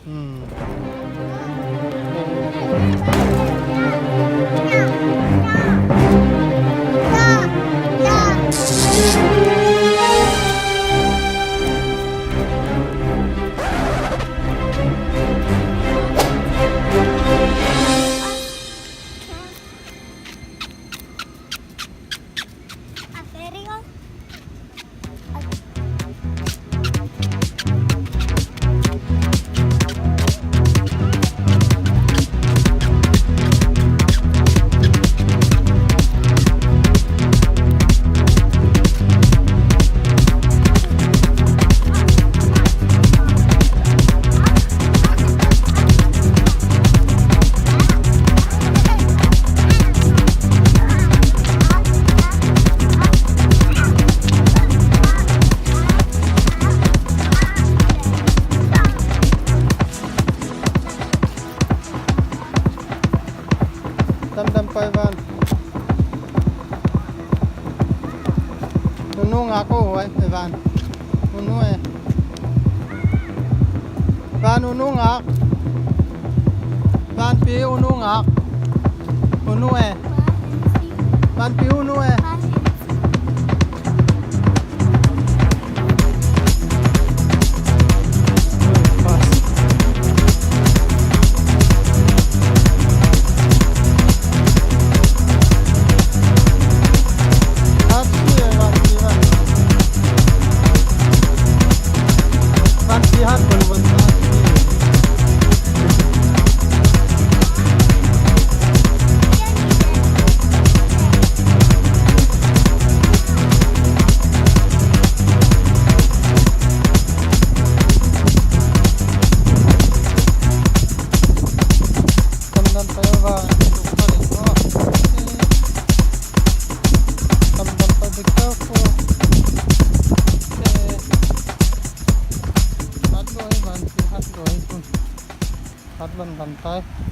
Hmm. Damdam pa Ivan. Unong ako Ivan. Uno Ivan unong ak. Ivan pi unong ak. Uno Ivan pi uno Lihat benar-benar teman saya Pak teman Pak Dikako Hạt rồi, hạt rồi, hạt lần bàn tay.